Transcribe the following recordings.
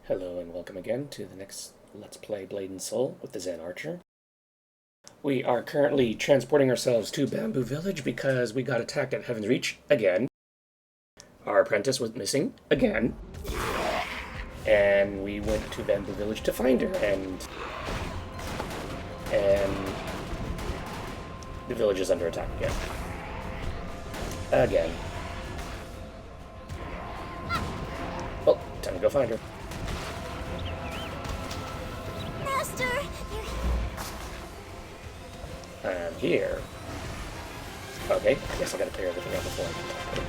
Hello and welcome again to the next Let's Play Blade and Soul with the Zen Archer. We are currently transporting ourselves to Bamboo Village because we got attacked at Heaven's Reach again. Our apprentice was missing again. And we went to Bamboo Village to find her, and the village is under attack again. Again. Oh, time to go find her. Master, I'm here. Okay, I guess I gotta clear everything out before I can talk to her.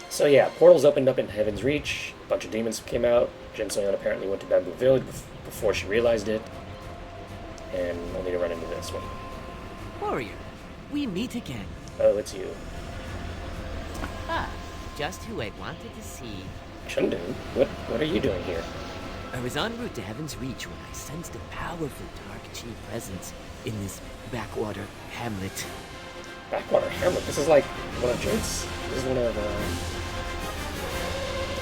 So yeah, portals opened up in Heaven's Reach, a bunch of demons came out, Jin Soyeon apparently went to Bamboo Village before she realized it, and only to run into this one. Warrior, we meet again. Oh, it's you. Ah, just who I wanted to see. Chundun, what are you doing here? I was en route to Heaven's Reach when I sensed a powerful dark chi presence in this backwater hamlet. Backwater Hamlet? This is like one of Jade's... This is one of,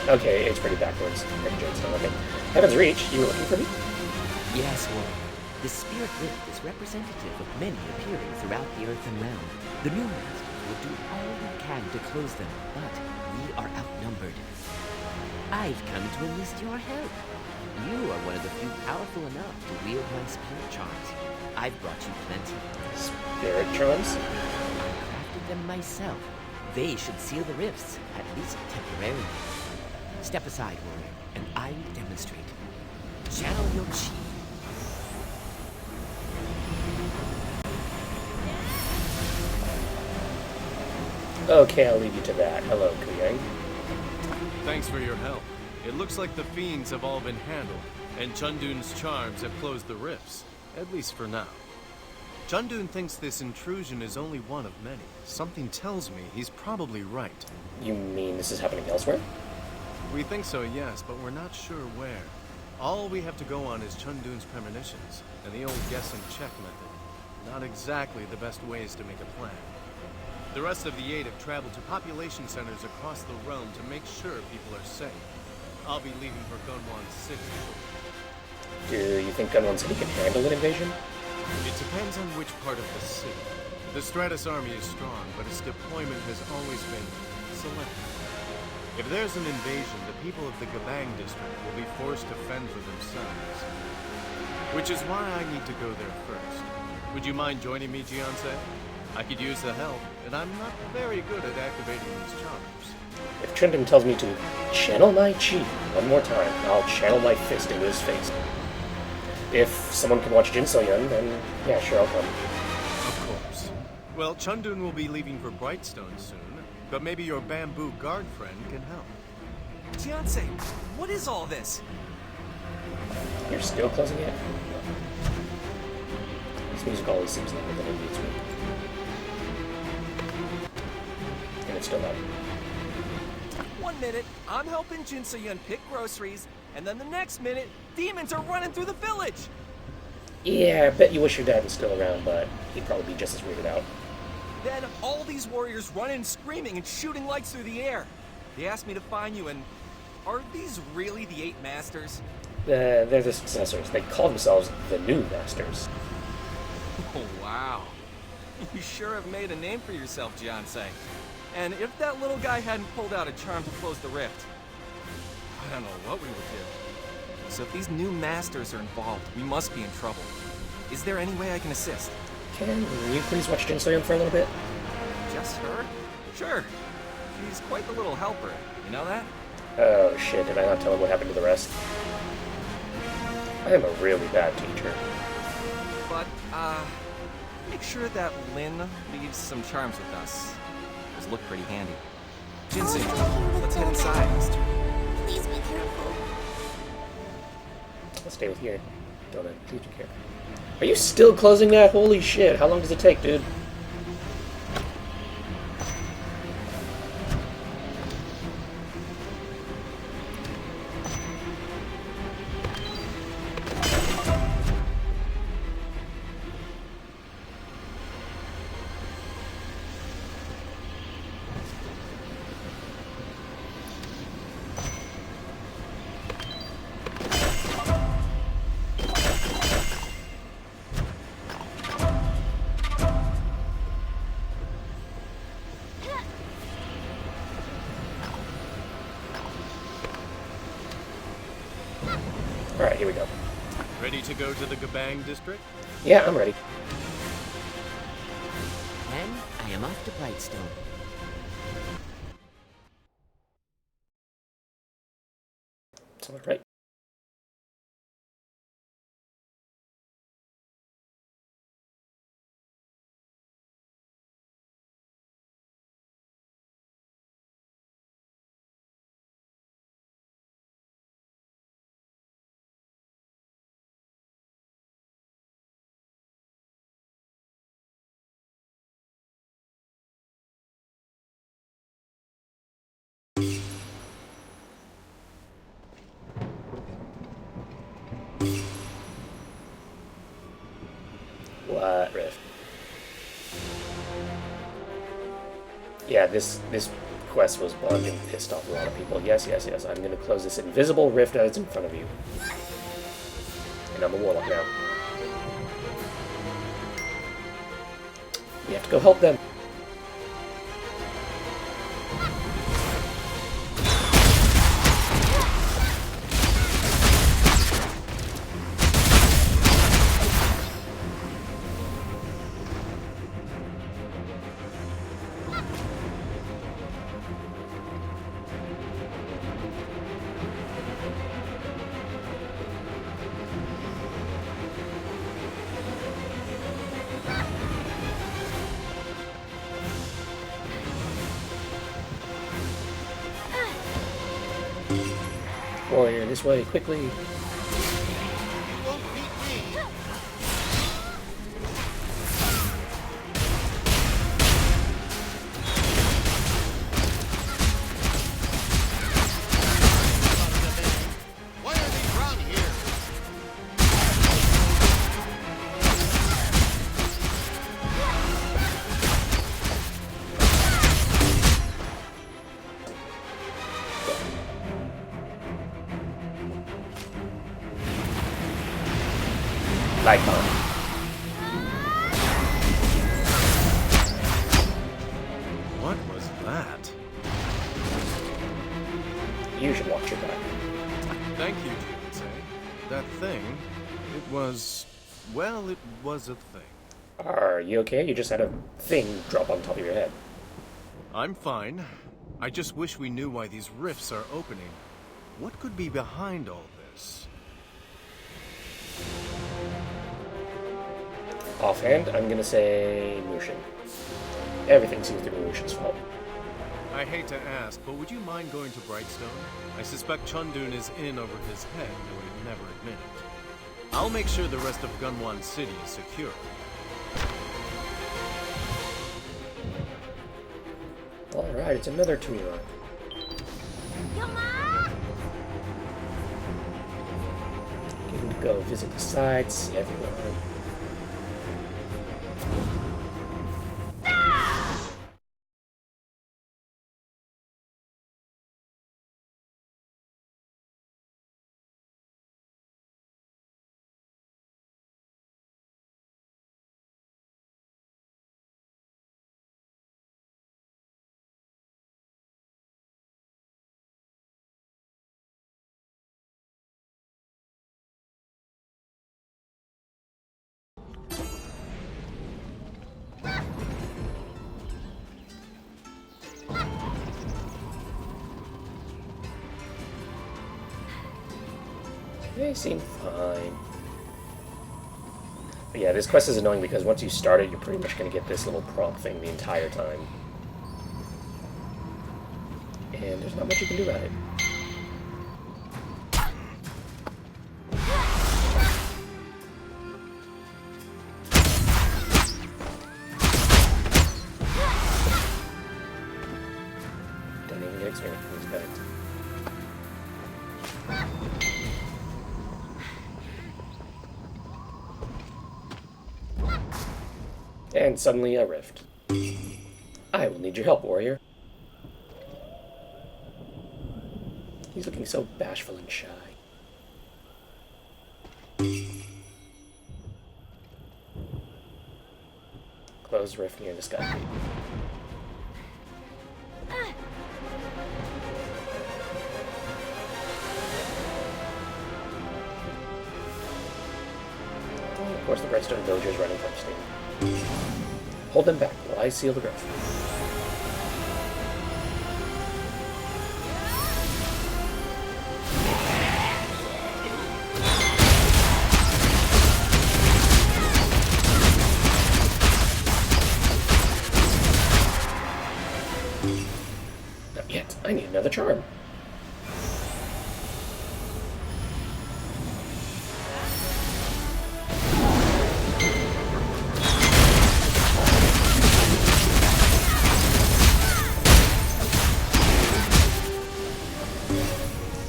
Okay, it's pretty backwards. Jade's not okay. Heaven's Reach, you were looking for me? Yes, Warrior. The spirit rift is representative of many appearing throughout the earthen realm. The new masters will do all we can to close them, but we are outnumbered. I've come to enlist your help. You are one of the few powerful enough to wield my spirit charms. I've brought you plenty. Spirit charms? I crafted them myself. They should seal the rifts, at least temporarily. Step aside, warrior, and I will demonstrate. Channel your chi. Okay, I'll leave you to that. Hello, Kuyang. Thanks for your help. It looks like the fiends have all been handled, and Chundun's charms have closed the rifts, at least for now. Chundun thinks this intrusion is only one of many. Something tells me he's probably right. You mean this is happening elsewhere? We think so, yes, but we're not sure where. All we have to go on is Chundun's premonitions, and the old guess and check method. Not exactly the best ways to make a plan. The rest of the 8 have traveled to population centers across the realm to make sure people are safe. I'll be leaving for Gunwan City shortly. Do you think Gunwan City can handle an invasion? It depends on which part of the city. The Stratus army is strong, but its deployment has always been selective. If there's an invasion, the people of the Gabang district will be forced to fend for themselves. Which is why I need to go there first. Would you mind joining me, Jianse? I could use the help, and I'm not very good at activating these charms. If Chundun tells me to channel my chi one more time, I'll channel my fist into his face. If someone can watch Jin Soyeon, then yeah, sure, I'll come. Of course. Well, Chundun will be leaving for Brightstone soon, but maybe your bamboo guard friend can help. Jianse, what is all this? You're still closing it? This music always seems longer than it needs to be. And it's still not. 1 minute, I'm helping Jin So-yeon pick groceries, and then the next minute, demons are running through the village! Yeah, I bet you wish your dad was still around, but he'd probably be just as weirded out. Then all these warriors run in screaming and shooting lights through the air. They asked me to find you, and are these really the 8 masters? They're the successors. They call themselves the New Masters. Oh, wow. You sure have made a name for yourself, Jianse. And if that little guy hadn't pulled out a charm to close the rift, I don't know what we would do. So if these new masters are involved, we must be in trouble. Is there any way I can assist? Can you please watch Jin So-young for a little bit? Just her? Sure. She's quite the little helper. You know that? Oh shit, did I not tell him what happened to the rest? I am a really bad teacher. But, make sure that Lynn leaves some charms with us. Those look pretty handy. Jinsei, let's head inside. Please be careful. I'll stay with you. Don't leave you here. Are you still closing that? Holy shit, how long does it take, dude? Alright, here we go. Ready to go to the Gabang district? Yeah, I'm ready. And I am off to Brightstone. Alright. What rift? Yeah, this quest was bugged and pissed off a lot of people. Yes, yes, yes. I'm gonna close this invisible rift that's in front of you. And I'm a warlock now. We have to go help them. Warrior, this way, quickly. Why are they around here? Light on. What was that? You should watch your back. Thank you, Jinsei. That thing, it was... well, it was a thing. Are you okay? You just had a thing drop on top of your head. I'm fine. I just wish we knew why these rifts are opening. What could be behind all this? Offhand, I'm gonna say Mushin. Everything seems to be Mushin's fault. I hate to ask, but would you mind going to Brightstone? I suspect Chundun is in over his head, though he'd never admit it. I'll make sure the rest of Gunwan City is secure. Alright, it's another tour. Yama! Getting to go visit the sites, see everyone. They seem fine. But yeah, this quest is annoying because once you start it, you're pretty much going to get this little prompt thing the entire time. And there's not much you can do about it. Don't even get experience from these guys. And suddenly a rift. I will need your help, warrior. He's looking so bashful and shy. Close rift near the sky. And of course, the redstone villagers running from steam. Hold them back while I seal the rift. Not yet. I need another charm.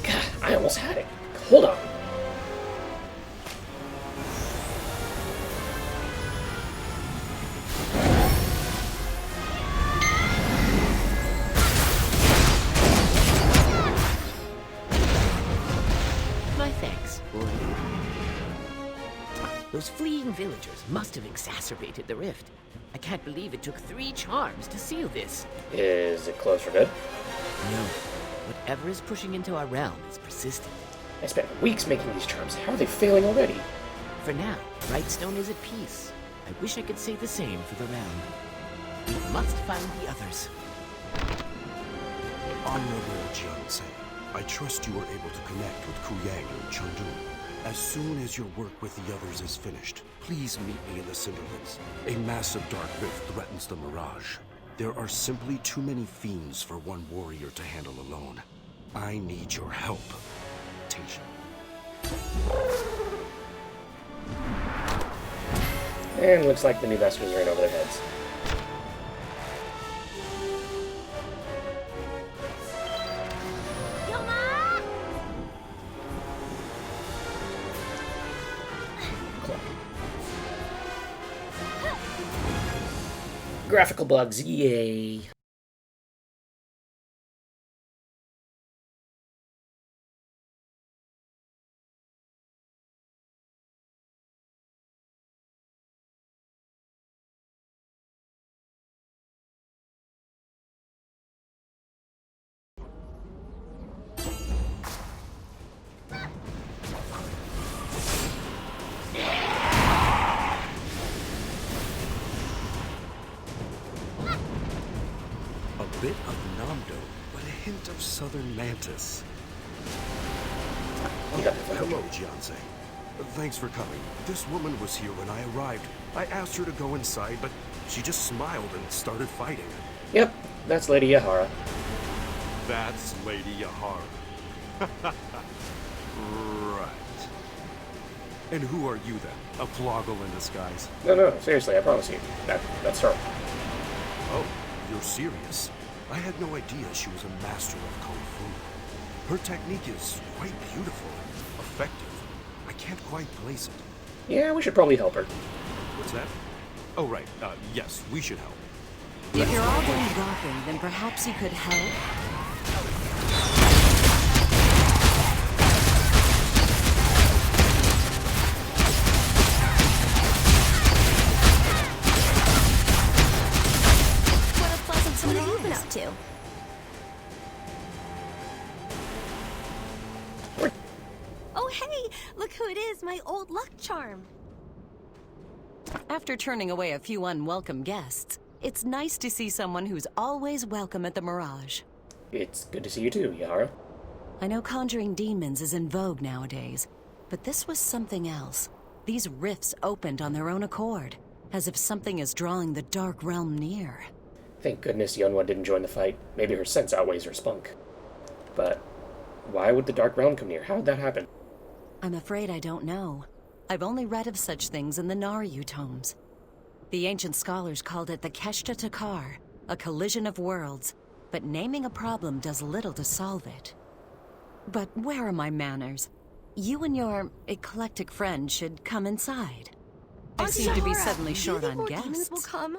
God, I almost had it. Hold on. My thanks, warrior. Those fleeing villagers must have exacerbated the rift. I can't believe it took 3 charms to seal this. Is it closed for good? No. Whatever is pushing into our realm is persistent. I spent weeks making these charms. How are they failing already? For now, Brightstone is at peace. I wish I could say the same for the realm. We must find the others. Honorable Jianzhe, I trust you are able to connect with Kuyang and Chengdu. As soon as your work with the others is finished, please meet me in the Cinderlands. A massive dark rift threatens the Mirage. There are simply too many fiends for one warrior to handle alone. I need your help. Teisha. And looks like the new masters are in over their heads. Yoma! Graphical bugs, yay. A bit of Namdo, but a hint of Southern Mantis. Hello, Jianzhe. Thanks for coming. This woman was here when I arrived. I asked her to go inside, but she just smiled and started fighting. Yep, that's Lady Yahara. That's Lady Yahara. Right. And who are you then? A ploggle in disguise? No, seriously, I promise you. That's her. Oh, you're serious? I had no idea she was a master of Kung Fu. Her technique is quite beautiful, effective. I can't quite place it. Yeah, we should probably help her. What's that? Oh, right. Yes, we should help. If you're all done gawping, then perhaps you could help? What a pleasant surprise. What have you been up to? Oh, hey! Look who it is, my old luck charm. After turning away a few unwelcome guests, it's nice to see someone who's always welcome at the Mirage. It's good to see you too, Yahara. I know conjuring demons is in vogue nowadays, But this was something else. These rifts opened on their own accord, as if something is drawing the Dark Realm near. Thank goodness Yunwa didn't join the fight. Maybe her sense outweighs her spunk. But why would the Dark Realm come near? How would that happen? I'm afraid I don't know. I've only read of such things in the Naryu tomes. The ancient scholars called it the Keshta Takar, a collision of worlds, but naming a problem does little to solve it. But where are my manners? You and your eclectic friend should come inside. I seem to be Ashihara, suddenly do you short think on more demons guests. will come?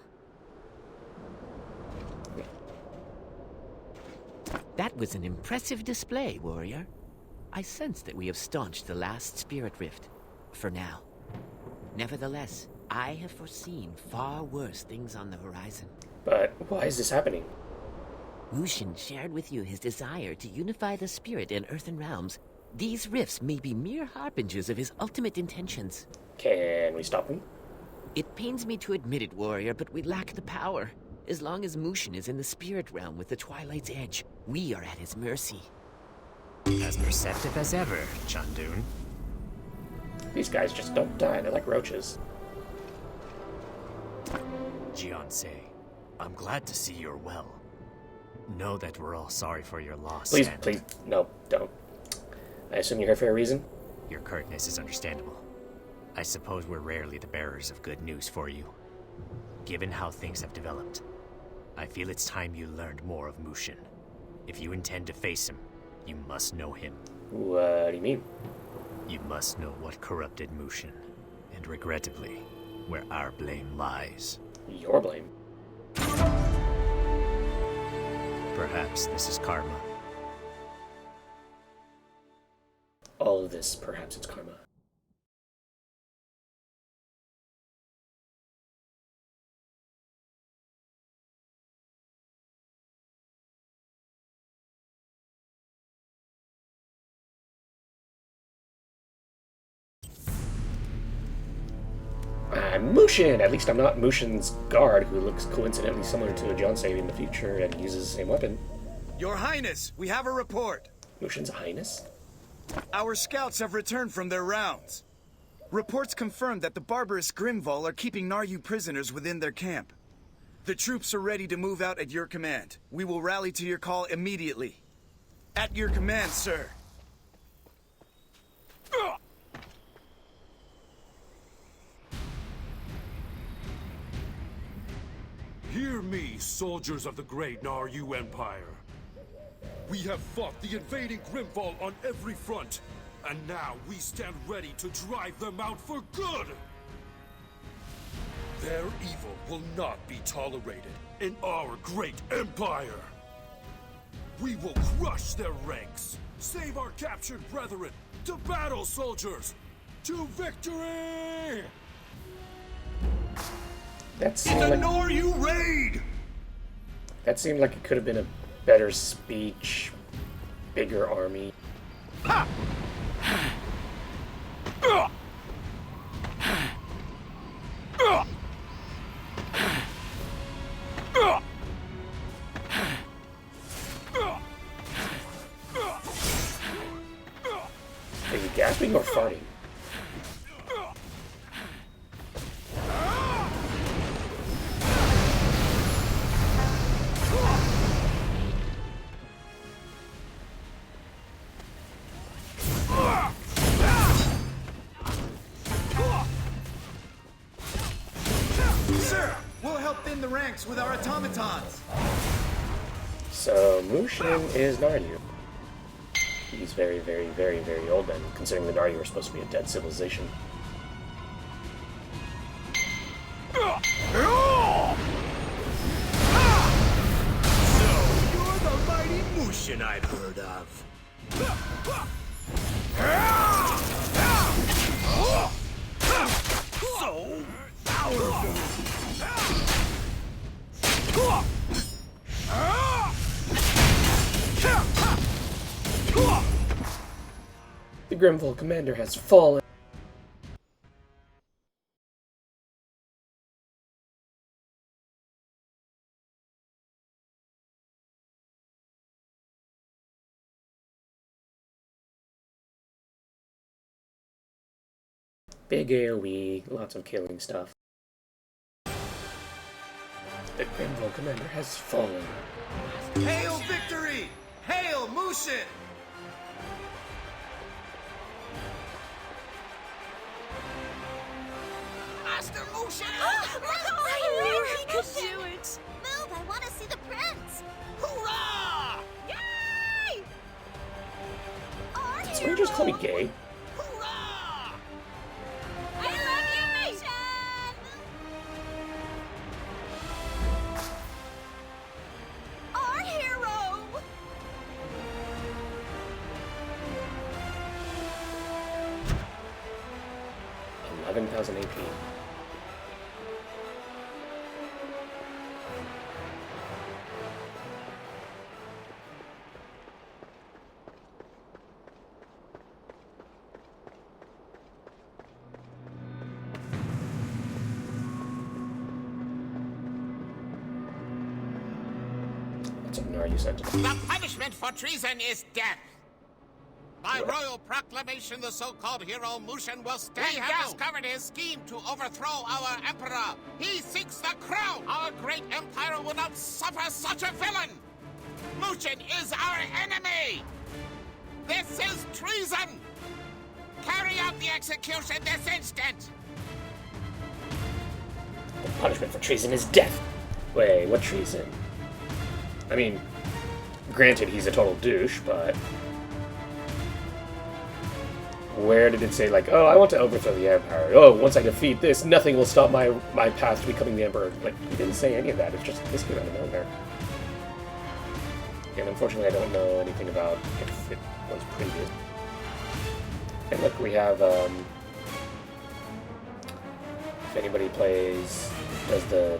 That was an impressive display, warrior. I sense that we have staunched the last spirit rift. For now. Nevertheless, I have foreseen far worse things on the horizon. But why is this happening? Mushin shared with you his desire to unify the spirit and earthen realms. These rifts may be mere harbingers of his ultimate intentions. Can we stop him? It pains me to admit it, warrior, but we lack the power. As long as Mushin is in the spirit realm with the Twilight's Edge, we are at his mercy. As perceptive as ever, Chandun. These guys just don't die. They're like roaches. Jiansei, I'm glad to see you're well. Know that we're all sorry for your loss. Please, and please, no, don't. I assume you're here for a reason? Your curtness is understandable. I suppose we're rarely the bearers of good news for you. Given how things have developed, I feel it's time you learned more of Mushin. If you intend to face him, you must know him. What do you mean? You must know what corrupted Mushin, and regrettably, where our blame lies. Your blame. Perhaps this is karma. All of this, perhaps it's karma. I'm Mushin! At least I'm not Mushin's guard, who looks coincidentally similar to a Jiansei in the future and uses the same weapon. Your Highness, we have a report. Mushin's Highness? Our scouts have returned from their rounds. Reports confirm that the barbarous Grimval are keeping Naryu prisoners within their camp. The troops are ready to move out at your command. We will rally to your call immediately. At your command, sir. Hear me, soldiers of the great Naryu Empire. We have fought the invading Grimval on every front, and now we stand ready to drive them out for good! Their evil will not be tolerated in our great empire! We will crush their ranks, save our captured brethren, to battle, soldiers! To victory! That seemed like, Naryu raid! that seemed like it could have been a better speech, bigger army. Are you gasping or farting? Sir, we'll help thin the ranks with our automatons. So, Mushin is Naryu. He's very, very, very, very old then, considering the Naryu are supposed to be a dead civilization. So, you're the mighty Mushin I've heard of. So The Grimval commander has fallen. Big AoE, lots of killing stuff. The Grimville commander has fallen. Hail victory! Hail Mushin! Master Mushin! I knew he could do it! Move, I want to see the prince! Hoorah! Yay! Our Did someone just call me gay? Hoorah! I love you, Mushin! Our hero! 11,000 AP. What's up, Nar? You sent it. The punishment for treason is death. By royal proclamation, the so-called hero Mushin will stand down. We have discovered his scheme to overthrow our emperor. He seeks the crown. Our great empire will not suffer such a villain. Mushin is our enemy. This is treason. Carry out the execution this instant. The punishment for treason is death. Wait, what treason? I mean, granted, he's a total douche, but where did it say, like, oh, I want to overthrow the Empire. Oh, once I defeat this, nothing will stop my path to becoming the Emperor. Like, he didn't say any of that. It's just, this came out of nowhere. And unfortunately, I don't know anything about if it was previous. And look, we have, if anybody does the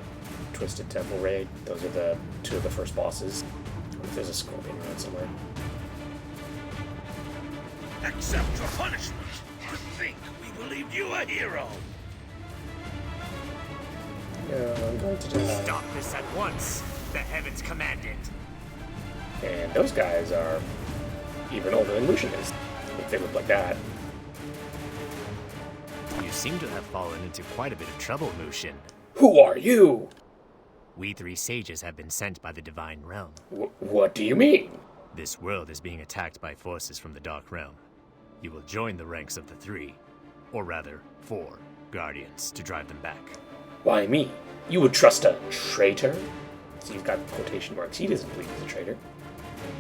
Twisted Temple raid, those are the two of the first bosses. If there's a scorpion around somewhere. Accept your punishment. To think we believed you a hero. Yeah, I'm going to die. Stop this at once. The heavens command it. And those guys are even older than Mushin is, if they look like that. You seem to have fallen into quite a bit of trouble, Mushin. Who are you? We three sages have been sent by the Divine Realm. What do you mean? This world is being attacked by forces from the Dark Realm. You will join the ranks of the three, or rather, 4 Guardians to drive them back. Why me? You would trust a traitor? See, he's got quotation marks. He doesn't believe he's a traitor.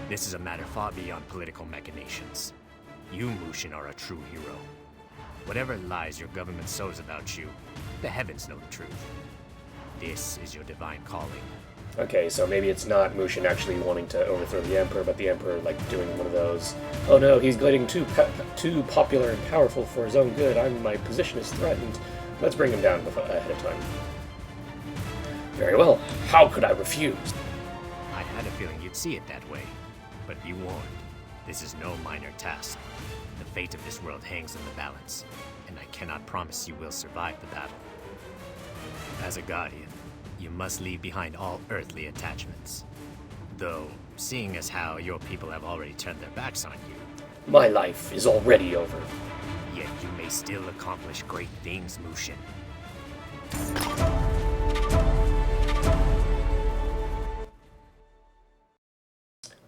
This is a matter far beyond political machinations. You, Mushin, are a true hero. Whatever lies your government sows about you, the heavens know the truth. This is your divine calling. Okay, so maybe it's not Mushin actually wanting to overthrow the Emperor, but the Emperor, like, doing one of those, oh no, he's getting too popular and powerful for his own good, my position is threatened, let's bring him down ahead of time. Very well, how could I refuse? I had a feeling you'd see it that way, but be warned, this is no minor task. The fate of this world hangs in the balance, and I cannot promise you will survive the battle. As a Guardian, you must leave behind all earthly attachments. Though, seeing as how your people have already turned their backs on you, My life is already over. yet you may still accomplish great things, Mushin.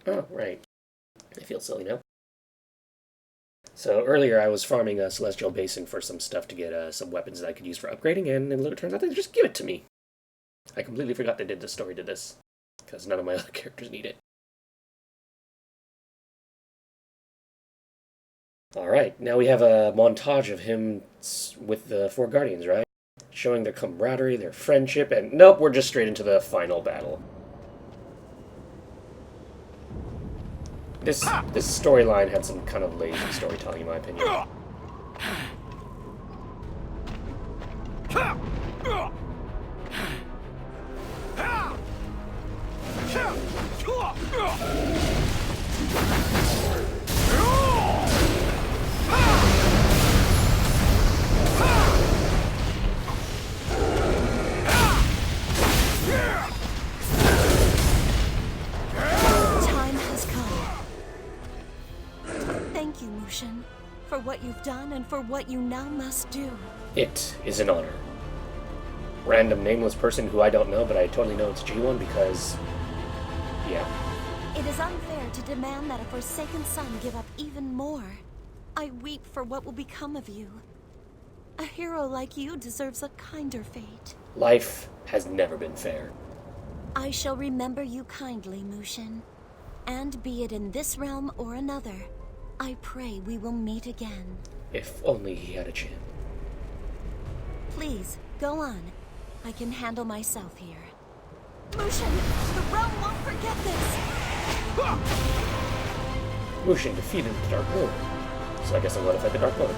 Oh, right. I feel silly now. So earlier I was farming a Celestial Basin for some stuff to get some weapons that I could use for upgrading, and it turns out they just give it to me. I completely forgot they did the story to this, because none of my other characters need it. Alright, now we have a montage of him with the 4 Guardians, right? Showing their camaraderie, their friendship, and nope, we're just straight into the final battle. This storyline had some kind of lazy storytelling, in my opinion. Thank you, Mushin, for for what you've done and for what you now must do. It is an honor. Random nameless person who I don't know, but I totally know it's G1 because... yeah. It is unfair to demand that a Forsaken son give up even more. I weep for what will become of you. A hero like you deserves a kinder fate. Life has never been fair. I shall remember you kindly, Mushin. And be it in this realm or another, I pray we will meet again. If only he had a chance. Please, go on. I can handle myself here. Mushin, the realm won't forget this! Mushin defeated the Dark Lord. So I guess I'm going to fight the Dark Lord.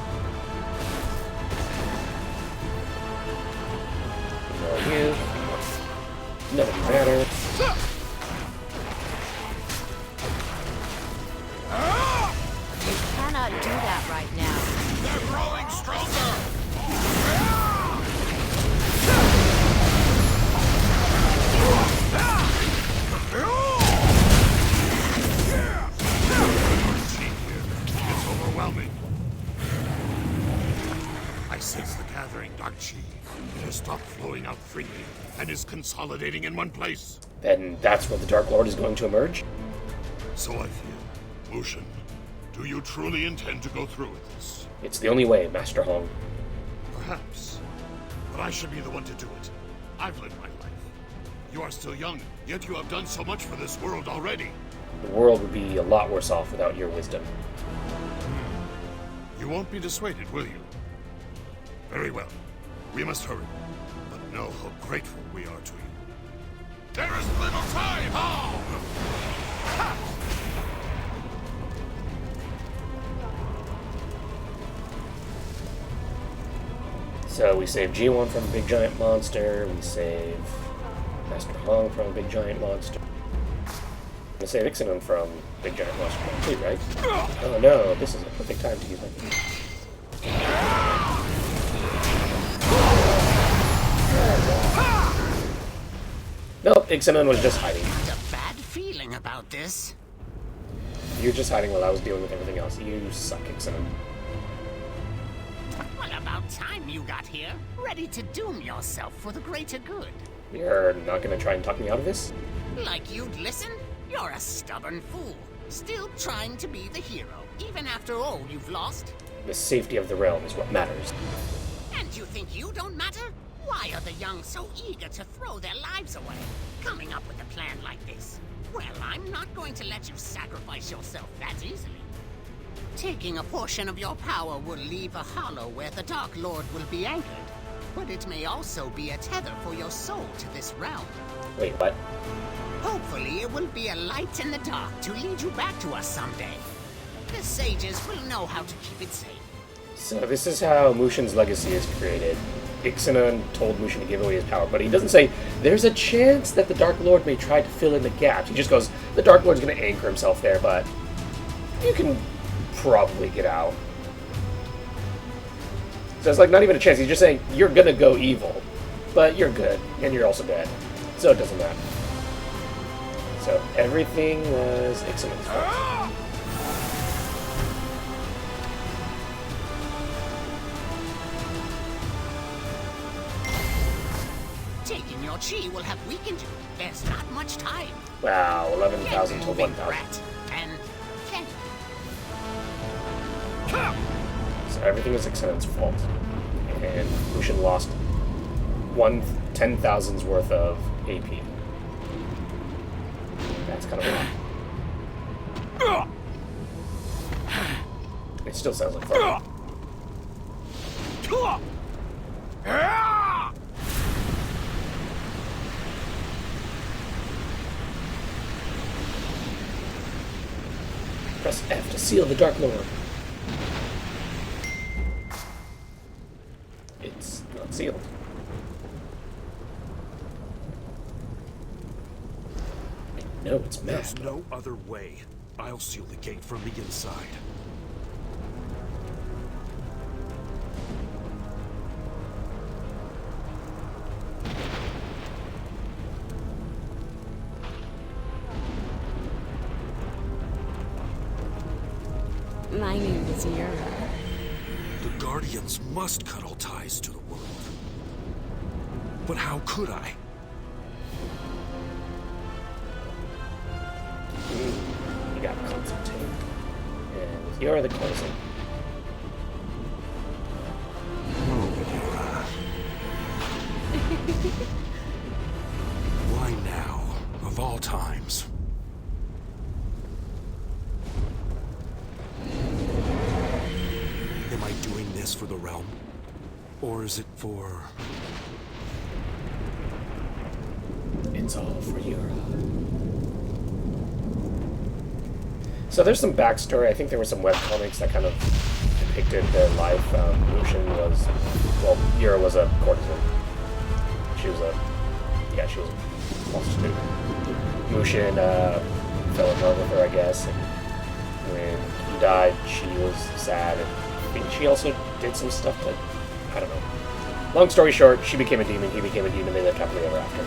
Ignore you. None of you matter. You cannot do that right now. They're growing stronger! It's overwhelming. I sense the gathering Dark Chi. It has stopped flowing out freely and is consolidating in one place. Then that's where the Dark Lord is going to emerge? So I feel. Mushin, do you truly intend to go through with this? It's the only way, Master Hong. Perhaps. But I should be the one to do it. I've lived my life. You are still young, yet you have done so much for this world already. The world would be a lot worse off without your wisdom. You won't be dissuaded, will you? Very well. We must hurry. But know how grateful we are to you. There is little time! So we save G1 from a big giant monster, we save Master Hong from a big giant monster. We save Ixanon from big giant monster too, right? Oh no, this is a perfect time to use my key. Nope, Ixanon was just hiding. A bad feeling about this. You're just hiding while I was dealing with everything else. You suck, Ixanon. Well, about time you got here. Ready to doom yourself for the greater good. You're not gonna try and talk me out of this? Like you'd listen? You're a stubborn fool. Still trying to be the hero, even after all you've lost. The safety of the realm is what matters. And you think you don't matter? Why are the young so eager to throw their lives away? Coming up with a plan like this? Well, I'm not going to let you sacrifice yourself that easily. Taking a portion of your power will leave a hollow where the Dark Lord will be anchored. But it may also be a tether for your soul to this realm. Wait, what? Hopefully it will be a light in the dark to lead you back to us someday. The sages will know how to keep it safe. So this is how Mushin's legacy is created. Ixanon told Mushin to give away his power, but he doesn't say, there's a chance that the Dark Lord may try to fill in the gaps. He just goes, the Dark Lord's going to anchor himself there, but you can probably get out. So it's like not even a chance. He's just saying, you're going to go evil, but you're good, and you're also dead. So it doesn't matter. So everything was Ixanon's fault. Taking your chi will have weakened you. There's not much time. Wow, 11,000 to Moving 1,000. rat and Kenny. So everything was Ixanon's fault. And Mushin lost 10,000's worth of AP. That's kind of rough. It still sounds like fun. Press F to seal the Dark Lord. It's not sealed. No, it's There's masked. no other way. I'll seal the gate from the inside. My name is Yura. Guardians must cut all ties to the world. But how could I? You got Constantine. And with you're the closing. Why now, of all times? Am I doing this for the realm? Or is it for... It's all for Yura. So there's some backstory. I think there were some webcomics that kind of depicted their life. Mushin was, well, Yura was a courtesan. She was a prostitute. Mushin fell in love with her, I guess, and when he died, she was sad, and I think she also did some stuff that, I don't know. Long story short, she became a demon, he became a demon, they lived happily ever after.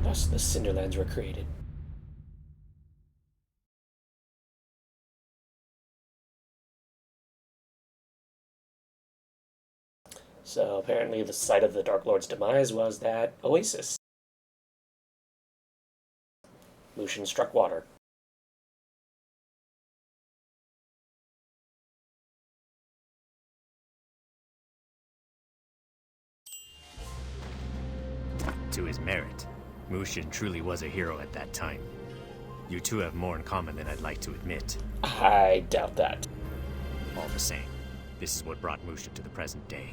Thus the Cinderlands were created. So apparently the site of the Dark Lord's demise was that oasis. Mushin struck water. To his merit, Mushin truly was a hero at that time. You two have more in common than I'd like to admit. I doubt that. All the same, this is what brought Mushin to the present day.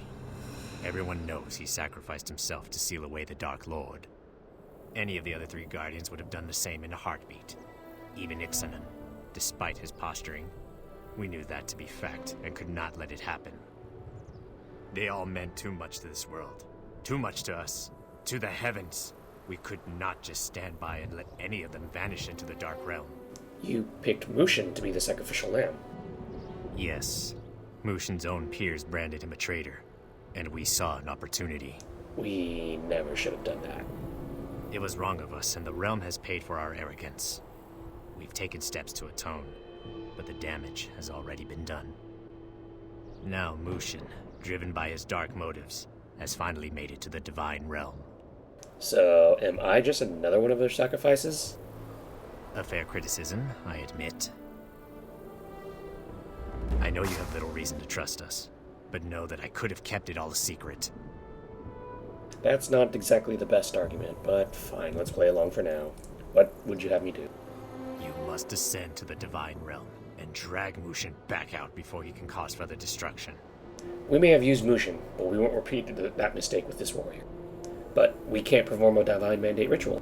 Everyone knows he sacrificed himself to seal away the Dark Lord. Any of the other three Guardians would have done the same in a heartbeat. Even Ixanan, despite his posturing. We knew that to be fact and could not let it happen. They all meant too much to this world. Too much to us. To the heavens. We could not just stand by and let any of them vanish into the Dark Realm. You picked Mushin to be the sacrificial lamb. Yes. Mushin's own peers branded him a traitor, and we saw an opportunity. We never should have done that. It was wrong of us, and the realm has paid for our arrogance. We've taken steps to atone, but the damage has already been done. Now Mushin, driven by his dark motives, has finally made it to the Divine Realm. So, am I just another one of their sacrifices? A fair criticism, I admit. I know you have little reason to trust us, but know that I could have kept it all a secret. That's not exactly the best argument, but fine, let's play along for now. What would you have me do? You must descend to the Divine Realm and drag Mushin back out before he can cause further destruction. We may have used Mushin, but we won't repeat that mistake with this warrior. But we can't perform a Divine Mandate ritual.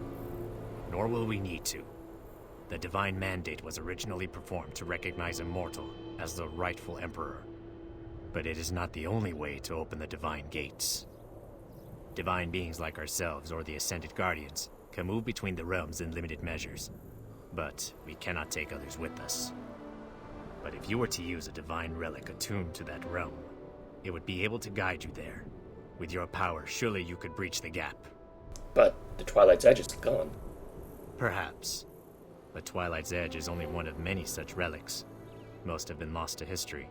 Nor will we need to. The Divine Mandate was originally performed to recognize a mortal as the rightful Emperor. But it is not the only way to open the Divine Gates. Divine beings like ourselves or the Ascended Guardians can move between the realms in limited measures, but we cannot take others with us. But if you were to use a divine relic attuned to that realm, it would be able to guide you there. With your power, surely you could breach the gap. But the Twilight's Edge is gone. Perhaps. But Twilight's Edge is only one of many such relics. Most have been lost to history.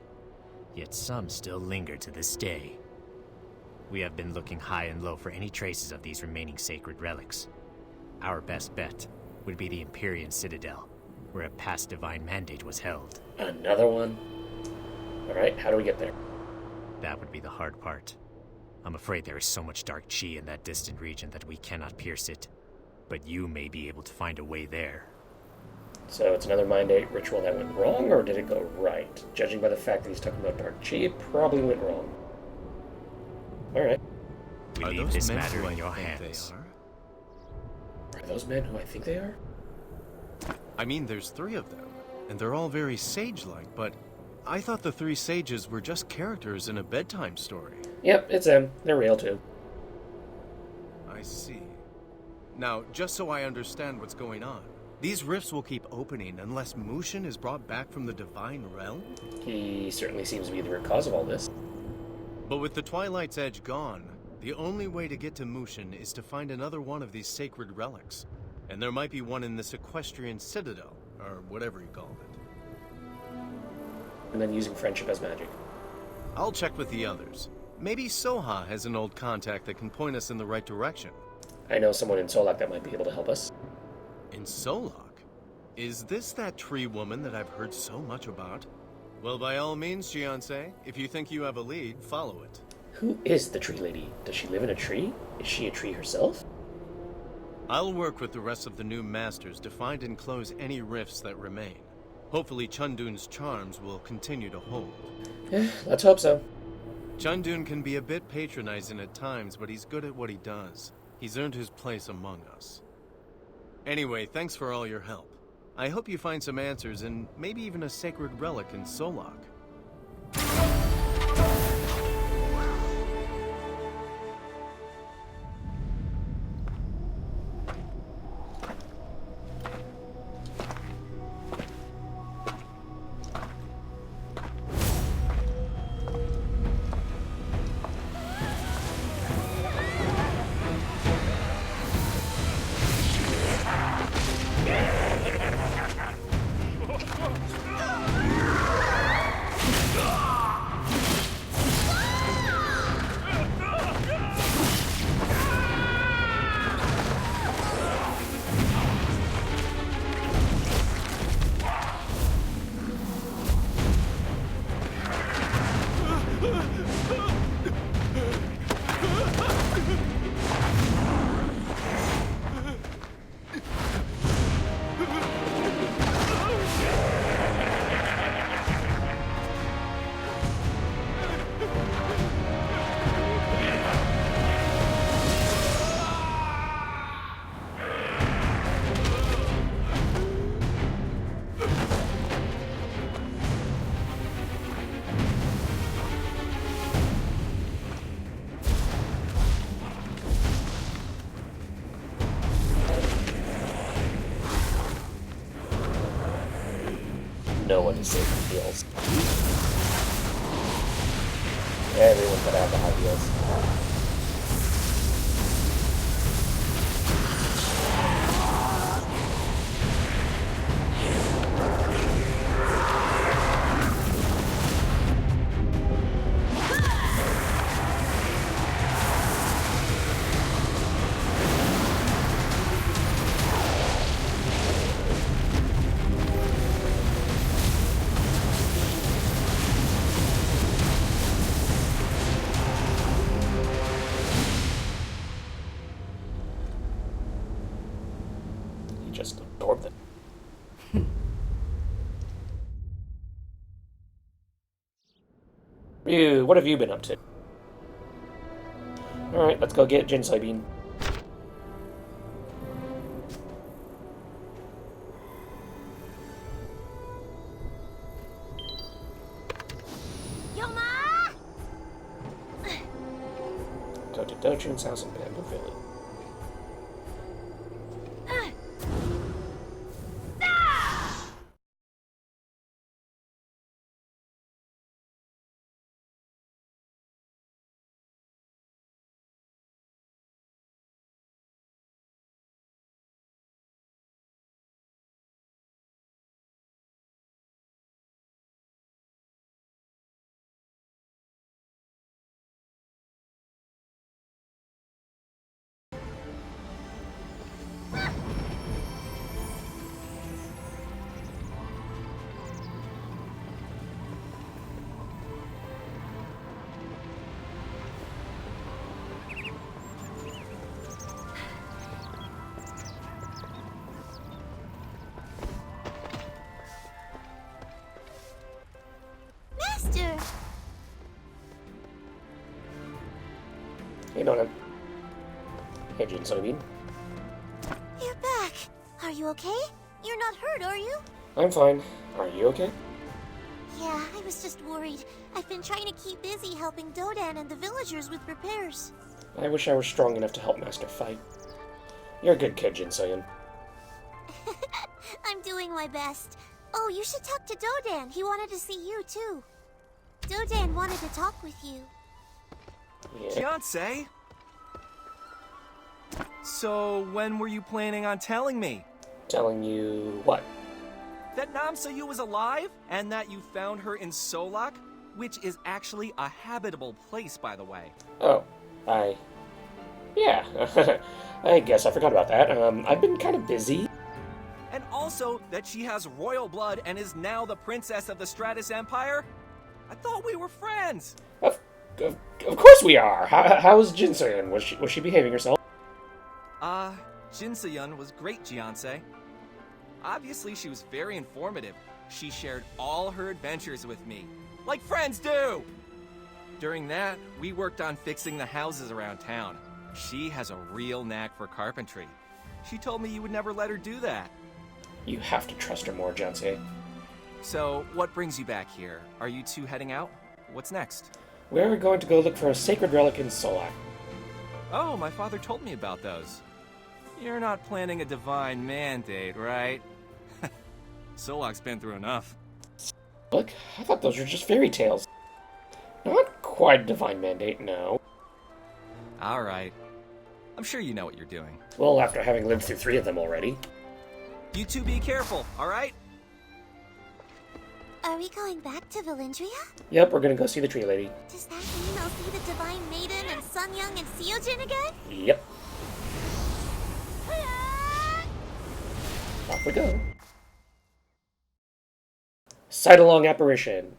Yet some still linger to this day. We have been looking high and low for any traces of these remaining sacred relics. Our best bet would be the Empyrean Citadel, where a past divine mandate was held. Another one? Alright, how do we get there? That would be the hard part. I'm afraid there is so much dark chi in that distant region that we cannot pierce it. But you may be able to find a way there. So it's another Mind 8 ritual that went wrong, or did it go right? Judging by the fact that he's talking about dark chi, it probably went wrong. Alright. We Are leave those this men matter who in I your think they hands. Are those men who I think they are? I mean, there's 3 of them, and they're all very sage-like, but I thought the 3 sages were just characters in a bedtime story. Yep, it's them. They're real too. I see. Now, just so I understand what's going on, these rifts will keep opening unless Mushin is brought back from the Divine Realm? He certainly seems to be the root cause of all this. But with the Twilight's Edge gone, the only way to get to Mushin is to find another one of these sacred relics. And there might be one in this equestrian citadel, or whatever you call it. And then using friendship as magic. I'll check with the others. Maybe Soha has an old contact that can point us in the right direction. I know someone in Solak that might be able to help us. In Solak? Is this that tree woman that I've heard so much about? Well, by all means, Jianse, if you think you have a lead, follow it. Who is the tree lady? Does she live in a tree? Is she a tree herself? I'll work with the rest of the new masters to find and close any rifts that remain. Hopefully Chundun's charms will continue to hold. Let's hope so. Chundun can be a bit patronizing at times, but he's good at what he does. He's earned his place among us. Anyway, thanks for all your help. I hope you find some answers and maybe even a sacred relic in Solak. No one is safe from heals. Everyone's gotta have the high heals. Just absorb them. Ryu, what have you been up to? Alright, let's go get Jin Soybean. Yoma! Go to Dochin's house in Bamboo Village. Hey, Nona. Hey, Jin, so I mean. You're back. Are you okay? You're not hurt, are you? I'm fine. Are you okay? Yeah, I was just worried. I've been trying to keep busy helping Dodan and the villagers with repairs. I wish I were strong enough to help Master fight. You're a good kid, Jin Soyun. I'm doing my best. Oh, you should talk to Dodan. He wanted to see you, too. Dodan wanted to talk with you. Yeah. Fiancé? So, when were you planning on telling me? Telling you what? That Namsoyu was alive, and that you found her in Solak, which is actually a habitable place, by the way. Oh, yeah, I guess I forgot about that. I've been kind of busy. And also that she has royal blood and is now the princess of the Stratus Empire? I thought we were friends. Of course we are. How's Jin Soyun? Was she behaving herself? Jin Soyun was great, Jianse. Obviously, she was very informative. She shared all her adventures with me, like friends do! During that, we worked on fixing the houses around town. She has a real knack for carpentry. She told me you would never let her do that. You have to trust her more, Jianse. So, what brings you back here? Are you two heading out? What's next? We're going to go look for a sacred relic in Solak. Oh, my father told me about those. You're not planning a divine mandate, right? Solak's been through enough. Look, I thought those were just fairy tales. Not quite a divine mandate, no. Alright. I'm sure you know what you're doing. Well, after having lived through 3 of them already. You two be careful, alright? Are we going back to Valindria? Yep, we're gonna go see the tree lady. Does that mean I'll see the Divine Maiden and Sun Young and Seojin again? Yep. Off we go. Sight-along apparition.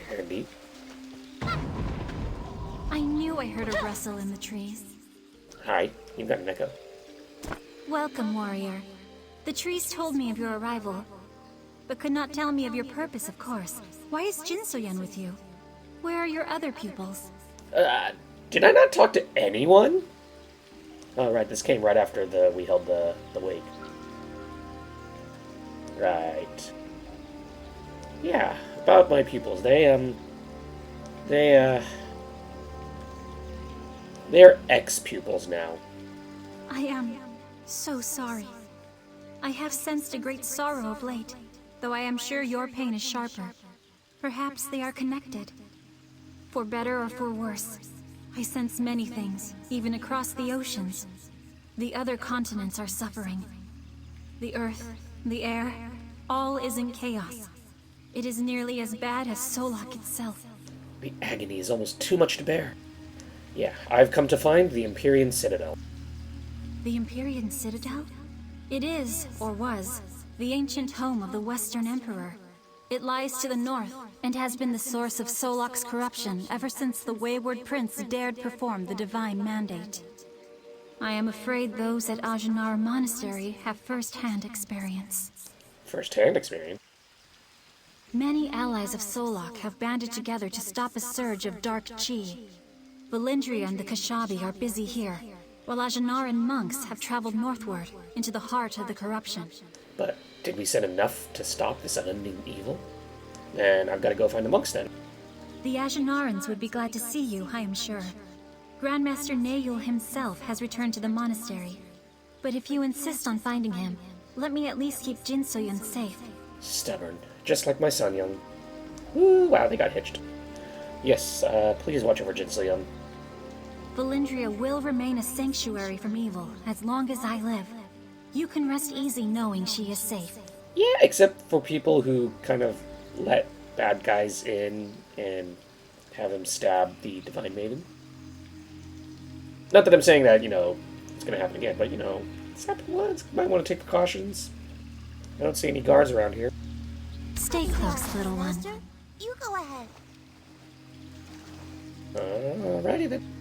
Handy. I knew I heard a rustle in the trees. Hi, you've got an echo. Welcome, warrior. The trees told me of your arrival, but could not tell me of your purpose, of course. Why is Jin Soyun with you? Where are your other pupils? Did I not talk to anyone? Oh, right, this came right after we held the wake. Right. Yeah, about my pupils. They're ex-pupils now. I am so sorry. I have sensed a great sorrow of late, though I am sure your pain is sharper. Perhaps they are connected. For better or for worse, I sense many things, even across the oceans. The other continents are suffering. The earth, the air, all is in chaos. It is nearly as bad as Solak itself. The agony is almost too much to bear. Yeah, I've come to find the Empyrean Citadel. The Empyrean Citadel? It is, or was, the ancient home of the Western Emperor. It lies to the north, and has been the source of Solak's corruption ever since the wayward prince dared perform the divine mandate. I am afraid those at Ajanar Monastery have first-hand experience. First-hand experience? Many allies of Solak have banded together to stop a surge of dark chi. Valindria and the Kashabi are busy here, while Ajanaran monks have traveled northward into the heart of the corruption. But did we send enough to stop this unending evil? Then I've got to go find the monks then. The Ajanarans would be glad to see you, I am sure. Grandmaster Nayul himself has returned to the monastery. But if you insist on finding him, let me at least keep Jin Soyun safe. Stubborn, just like my son Young. Ooh, wow, they got hitched. Yes, please watch over Jin Soyun. Valindria will remain a sanctuary from evil as long as I live. You can rest easy knowing she is safe. Yeah, except for people who kind of let bad guys in and have them stab the Divine Maiden. Not that I'm saying that, it's going to happen again. But, you know, it's happened once. Might want to take precautions. I don't see any guards around here. Stay close, little one. Master, you go ahead. Alrighty then.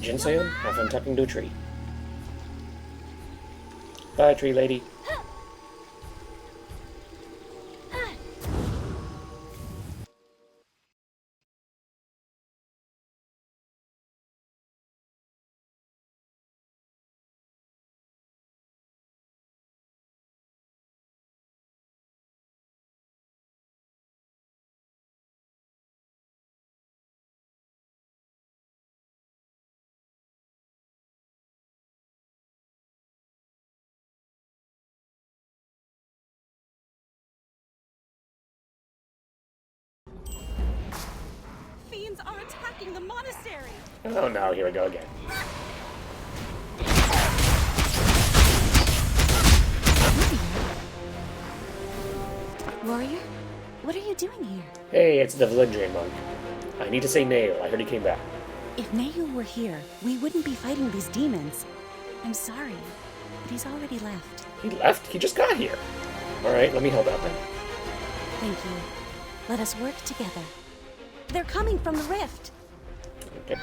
Jinseon, have fun talking to a tree. Bye, tree lady. Fiends are attacking the monastery! Oh no, here we go again. Warrior? What are you doing here? Hey, it's the Valendrian monk. I need to say Nail. I heard he came back. If Nayu were here, we wouldn't be fighting these demons. I'm sorry, but he's already left. He left? He just got here. Alright, let me help out then. Thank you. Let us work together. They're coming from the rift! Okay.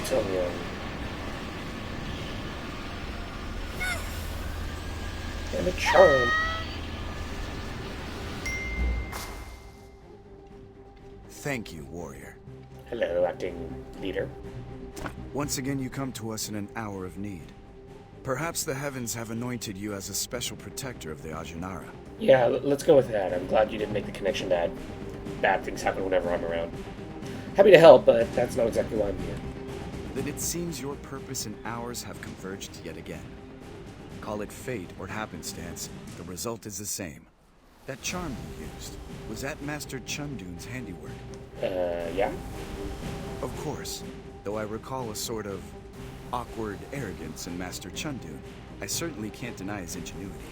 Tell me, and a charm. Thank you, warrior. Hello, acting leader. Once again, you come to us in an hour of need. Perhaps the heavens have anointed you as a special protector of the Ajinara. Yeah, let's go with that. I'm glad you didn't make the connection that bad things happen whenever I'm around. Happy to help, but that's not exactly why I'm here. Then it seems your purpose and ours have converged yet again. Call it fate or happenstance, the result is the same. That charm you used, was that Master Chundun's handiwork? Yeah? Of course. Though I recall a sort of awkward arrogance in Master Chundun, I certainly can't deny his ingenuity.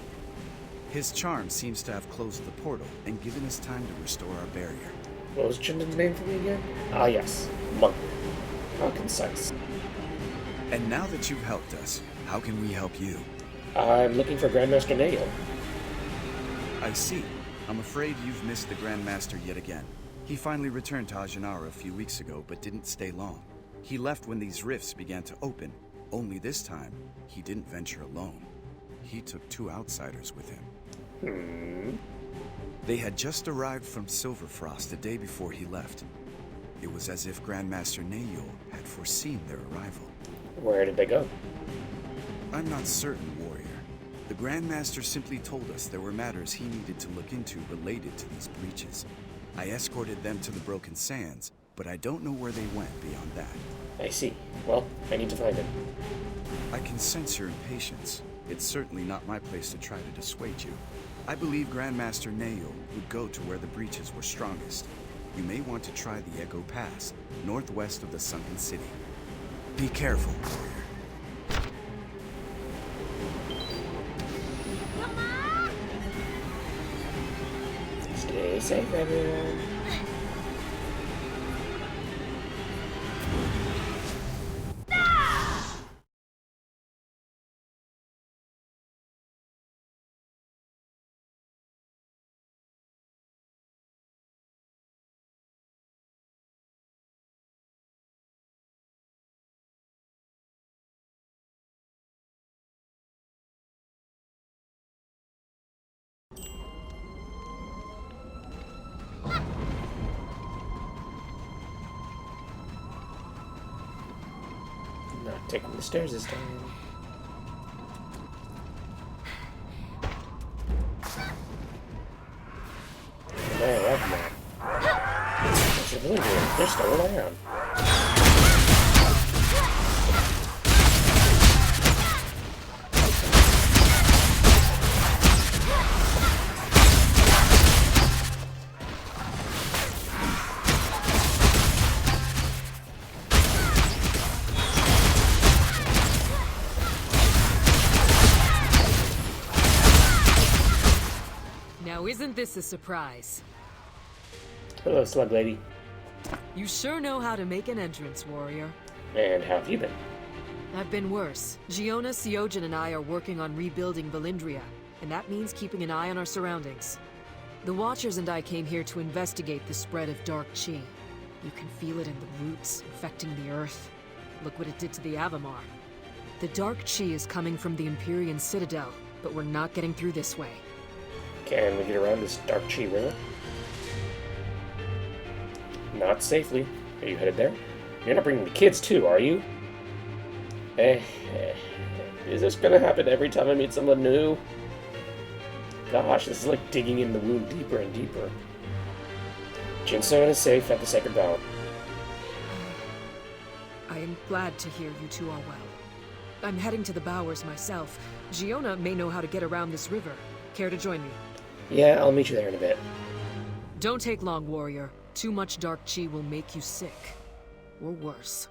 His charm seems to have closed the portal and given us time to restore our barrier. What was Chundun's name for me again? Ah, yes. Monk. How concise. And now that you've helped us, how can we help you? I'm looking for Grandmaster Nail. I see. I'm afraid you've missed the Grandmaster yet again. He finally returned to Ajinara a few weeks ago, but didn't stay long. He left when these rifts began to open. Only this time, he didn't venture alone. He took 2 outsiders with him. They had just arrived from Silverfrost the day before he left. It was as if Grandmaster Nayo had foreseen their arrival. Where did they go? I'm not certain, warrior. The Grandmaster simply told us there were matters he needed to look into related to these breaches. I escorted them to the Broken Sands, but I don't know where they went beyond that. I see. Well, I need to find it. I can sense your impatience. It's certainly not my place to try to dissuade you. I believe Grandmaster Nayo would go to where the breaches were strongest. You may want to try the Echo Pass, northwest of the Sunken City. Be careful, warrior. Stay safe, everyone. Not taking the stairs this time. Man, that's mad. What's the villager? They're still around. Now isn't this a surprise? Hello, Slug Lady. You sure know how to make an entrance, warrior. And how have you been? I've been worse. Giona, Siojin, and I are working on rebuilding Valindria, and that means keeping an eye on our surroundings. The Watchers and I came here to investigate the spread of Dark Chi. You can feel it in the roots, infecting the earth. Look what it did to the Avamar. The Dark Chi is coming from the Empyrean Citadel, but we're not getting through this way. Can we get around this Dark Chi River? Not safely. Are you headed there? You're not bringing the kids too, are you? Is this gonna happen every time I meet someone new? Gosh, this is like digging in the wound deeper and deeper. Jinsoon is safe at the Sacred Valley. I am glad to hear you two are well. I'm heading to the Bowers myself. Giona may know how to get around this river. Care to join me? Yeah, I'll meet you there in a bit. Don't take long, warrior. Too much Dark Chi will make you sick. Or worse.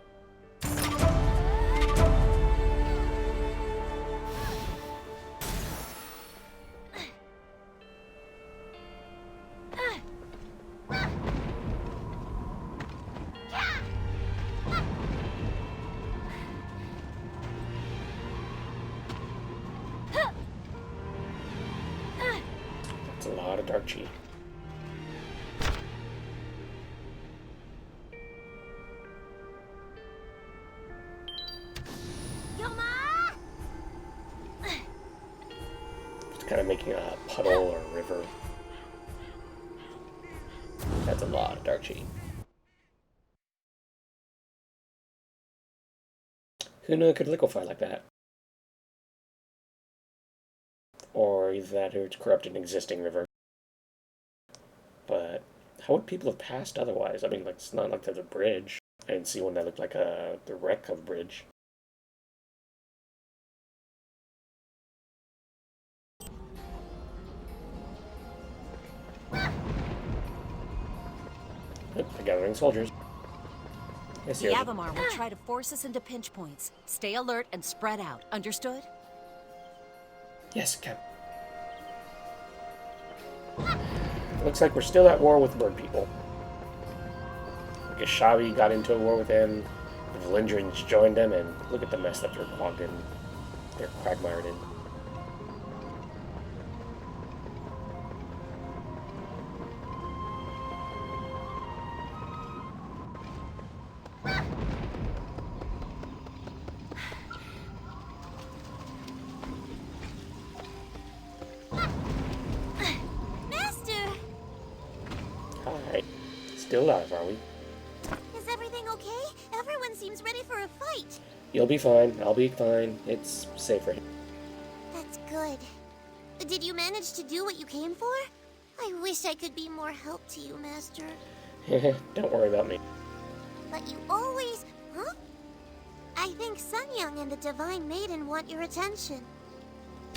That's a lot of Dark Chi. It's kind of making a puddle or a river. That's a lot of Dark Chi. Who knew it could liquefy like that? Or that it would corrupt an existing river. But how would people have passed otherwise? I mean, like, it's not like there's a bridge. I didn't see one that looked like the wreck of a bridge. Oh, they're gathering soldiers. Yes, The Avamar will try to force us into pinch points. Stay alert and spread out. Understood? Yes, Cap. Looks like we're still at war with bird people. Gashabi got into a war with them. The Valindrians joined them, and look at the mess that they're clogged in. They're quagmired in. Still alive, are we? Is everything okay? Everyone seems ready for a fight. You'll be fine. I'll be fine. It's safer. That's good. Did you manage to do what you came for? I wish I could be more help to you, Master. Don't worry about me. But you always... Huh? I think Sun Young and the Divine Maiden want your attention.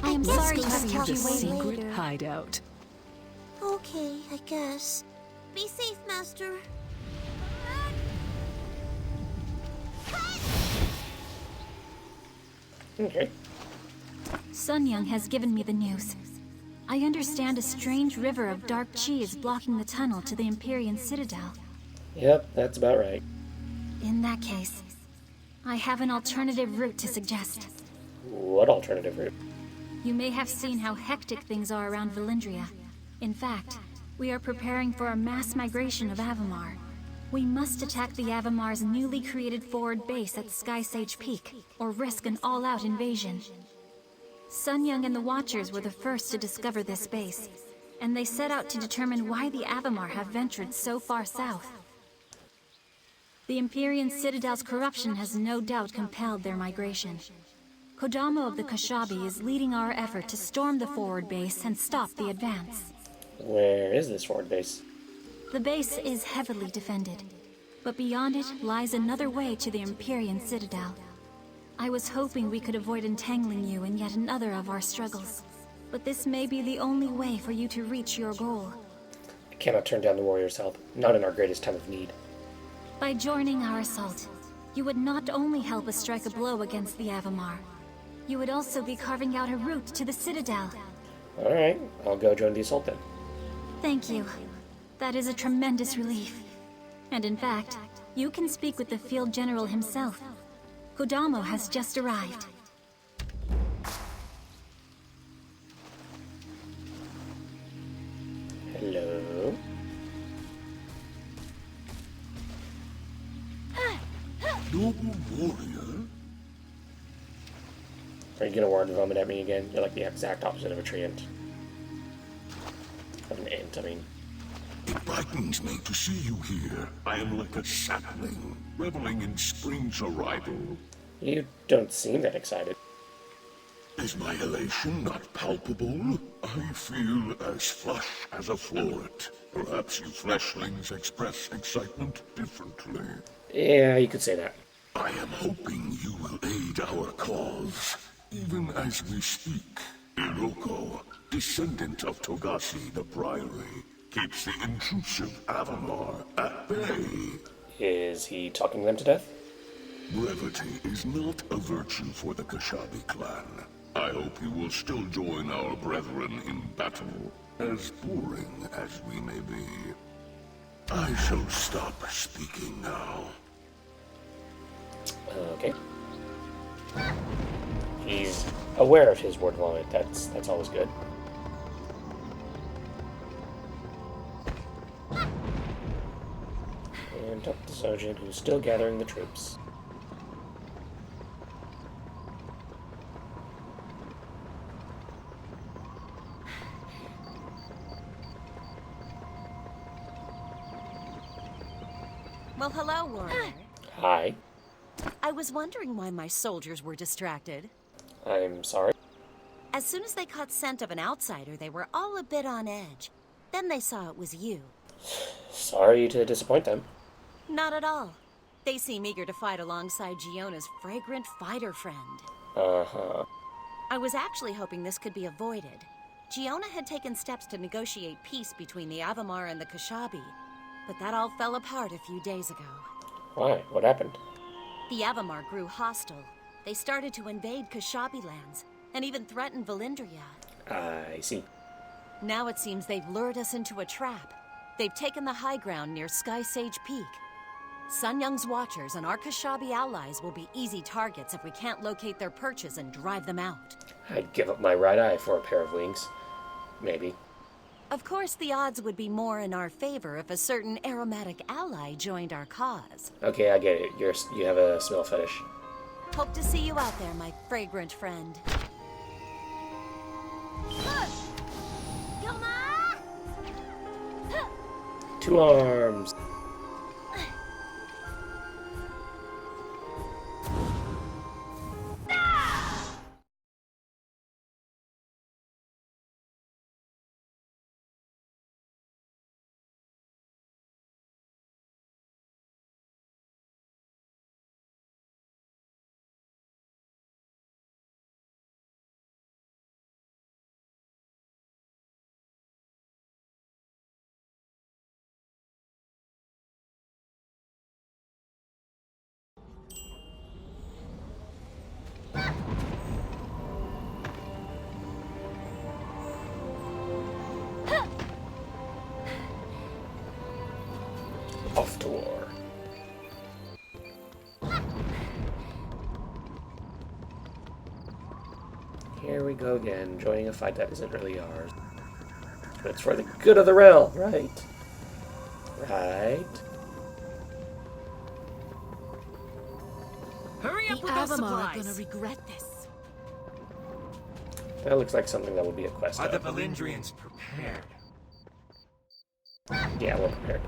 I am guess sorry we to can have talk kept you waiting. later. Hideout. Okay, I guess. Be safe, Master. Okay. Sun Young has given me the news. I understand a strange river of dark chi is blocking the tunnel to the Empyrean Citadel. Yep, that's about right. In that case, I have an alternative route to suggest. What alternative route? You may have seen how hectic things are around Valindria. In fact, we are preparing for a mass migration of Avamar. We must attack the Avamar's newly created forward base at Sky Sage Peak, or risk an all-out invasion. Sun Young and the Watchers were the first to discover this base, and they set out to determine why the Avamar have ventured so far south. The Empyrean Citadel's corruption has no doubt compelled their migration. Kodama of the Kashabi is leading our effort to storm the forward base and stop the advance. Where is this forward base? The base is heavily defended, but beyond it lies another way to the Empyrean Citadel. I was hoping we could avoid entangling you in yet another of our struggles, but this may be the only way for you to reach your goal. I cannot turn down the warrior's help, not in our greatest time of need. By joining our assault, you would not only help us strike a blow against the Avamar, you would also be carving out a route to the Citadel. Alright, I'll go join the assault then. Thank you. That is a tremendous relief. And in fact, you can speak with the Field General himself. Kodama has just arrived. Hello? Noble warrior? Are you gonna ward vomit at me again? You're like the exact opposite of a treant. Of an ant, I mean. It frightens me to see you here. I am like a sapling, reveling in spring's arrival. You don't seem that excited. Is my elation not palpable? I feel as flush as a floret. Perhaps you fleshlings express excitement differently. Yeah, you could say that. I am hoping you will aid our cause. Even as we speak, Iroko, descendant of Togashi the Priory, keeps the intrusive Avamar at bay. Is he talking them to death? Brevity is not a virtue for the Kashabi clan. I hope you will still join our brethren in battle, as boring as we may be. I shall stop speaking now. Okay. He's aware of his word vomit. That's always good. And up to Zojin, who's still gathering the troops. Well, hello, warrior. Hi. I was wondering why my soldiers were distracted. I'm sorry. As soon as they caught scent of an outsider, they were all a bit on edge. Then they saw it was you. Sorry to disappoint them. Not at all. They seem eager to fight alongside Giona's fragrant fighter friend. Uh-huh. I was actually hoping this could be avoided. Giona had taken steps to negotiate peace between the Avamar and the Kashabi, but that all fell apart a few days ago. Why? What happened? The Avamar grew hostile. They started to invade Kashabi lands, and even threatened Valindria. I see. Now it seems they've lured us into a trap. They've taken the high ground near Sky Sage Peak. Sun Young's Watchers and our Kashabi allies will be easy targets if we can't locate their perches and drive them out. I'd give up my right eye for a pair of wings. Maybe. Of course, the odds would be more in our favor if a certain aromatic ally joined our cause. Okay, I get it. You have a smell fetish. Hope to see you out there, my fragrant friend. Two arms. Off to war. Here we go again, joining a fight that isn't really ours. But it's for the good of the realm, right? Right? Hurry up The with those Avamar are supplies. gonna regret this. That looks like something that would be a quest. Are the up. Valindrians prepared? Yeah, we're prepared.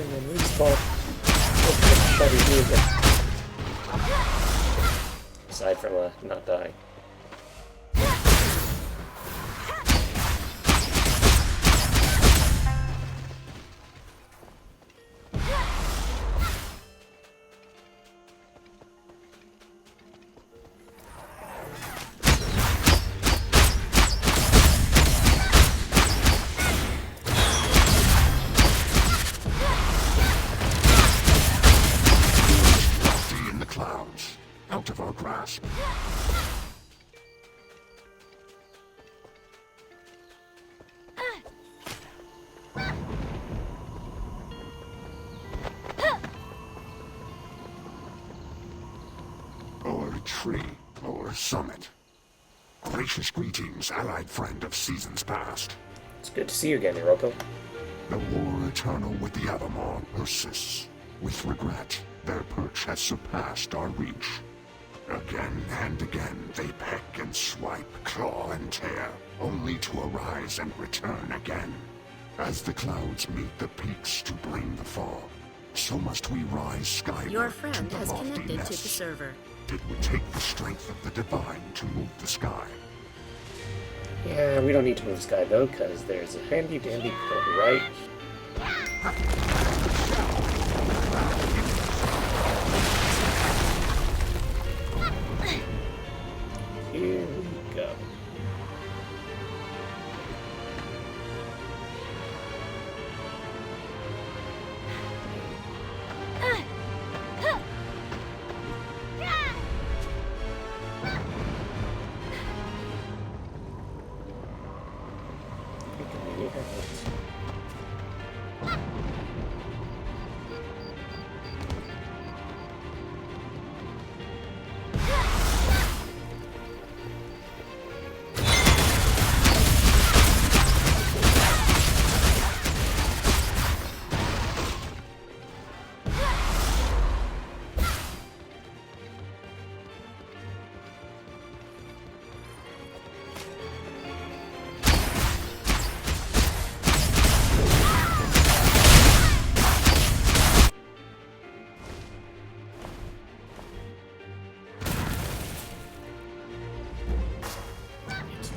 and then respawn. Hopefully shoddy music. Aside from not dying. Out of our grasp. Our tree, our summit. Gracious greetings, allied friend of seasons past. It's good to see you again, Hiroko. The war eternal with the Avamar persists. With regret, their perch has surpassed our reach. Again and again, they peck and swipe, claw and tear, only to arise and return again. As the clouds meet the peaks to bring the fall, so must we rise skyward. Your friend to the has lofty connected nest. to the server. It would take the strength of the divine to move the sky. Yeah, we don't need to move the sky though, because there's a handy dandy portal right. Here we go.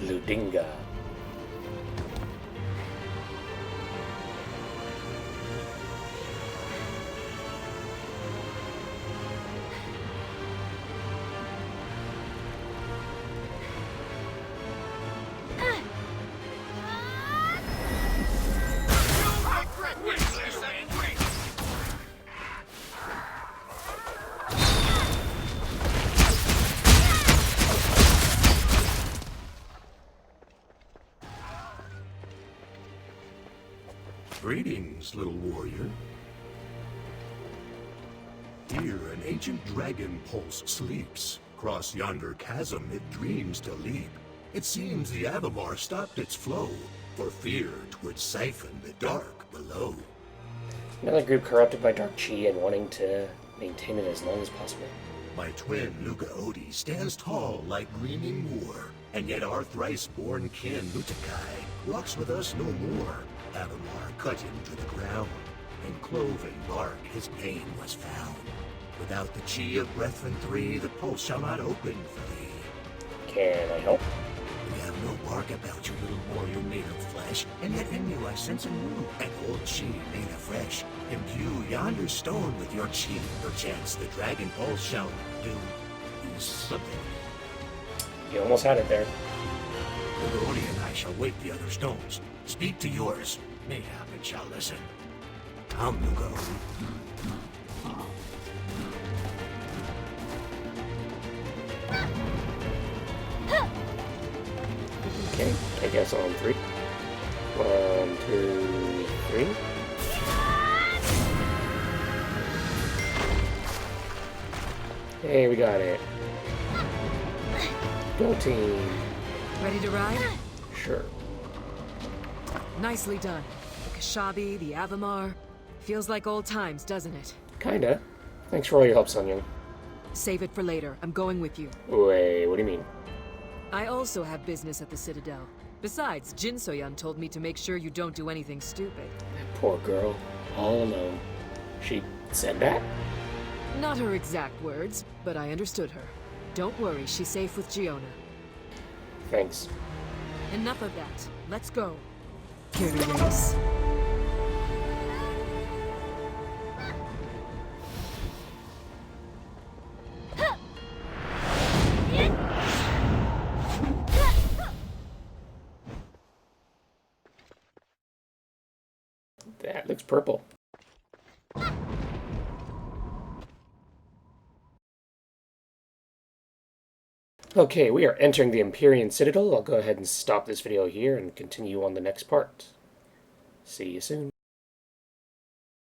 Ludinga. Greetings, little warrior. Here an ancient dragon pulse sleeps. Cross yonder chasm it dreams to leap. It seems the Avamar stopped its flow, for fear 'twould siphon the dark below. Another group corrupted by dark chi and wanting to maintain it as long as possible. My twin Luca Odi stands tall like gleaming moor, and yet our thrice-born kin Lutakai walks with us no more. Avamar cut him to the ground, in cloven bark his pain was found. Without the chi of Breathfin 3, the pulse shall not open for thee. Can I help? We have no bark about you, little warrior made of flesh, and yet in you I sense a new and old chi made afresh. Imbue yonder stone with your chi, perchance the dragon pulse shall do something. You almost had it there. Little Odi and I shall wake the other stones. Speak to yours. Mayhap it shall listen. Come, Luca. Okay, I guess on 3. 1, 2, 3. Hey, we got it. Go team. Ready to ride? Sure. Nicely done. The Kashabi, the Avamar. Feels like old times, doesn't it? Kinda. Thanks for all your help, Sun Young. Save it for later. I'm going with you. Wait, what do you mean? I also have business at the Citadel. Besides, Jin Soyun told me to make sure you don't do anything stupid. That poor girl. All alone. She said that? Not her exact words, but I understood her. Don't worry, she's safe with Giona. Thanks. Enough of that. Let's go. Care to race? That looks purple. Okay, we are entering the Empyrean Citadel. I'll go ahead and stop this video here and continue on the next part. See you soon.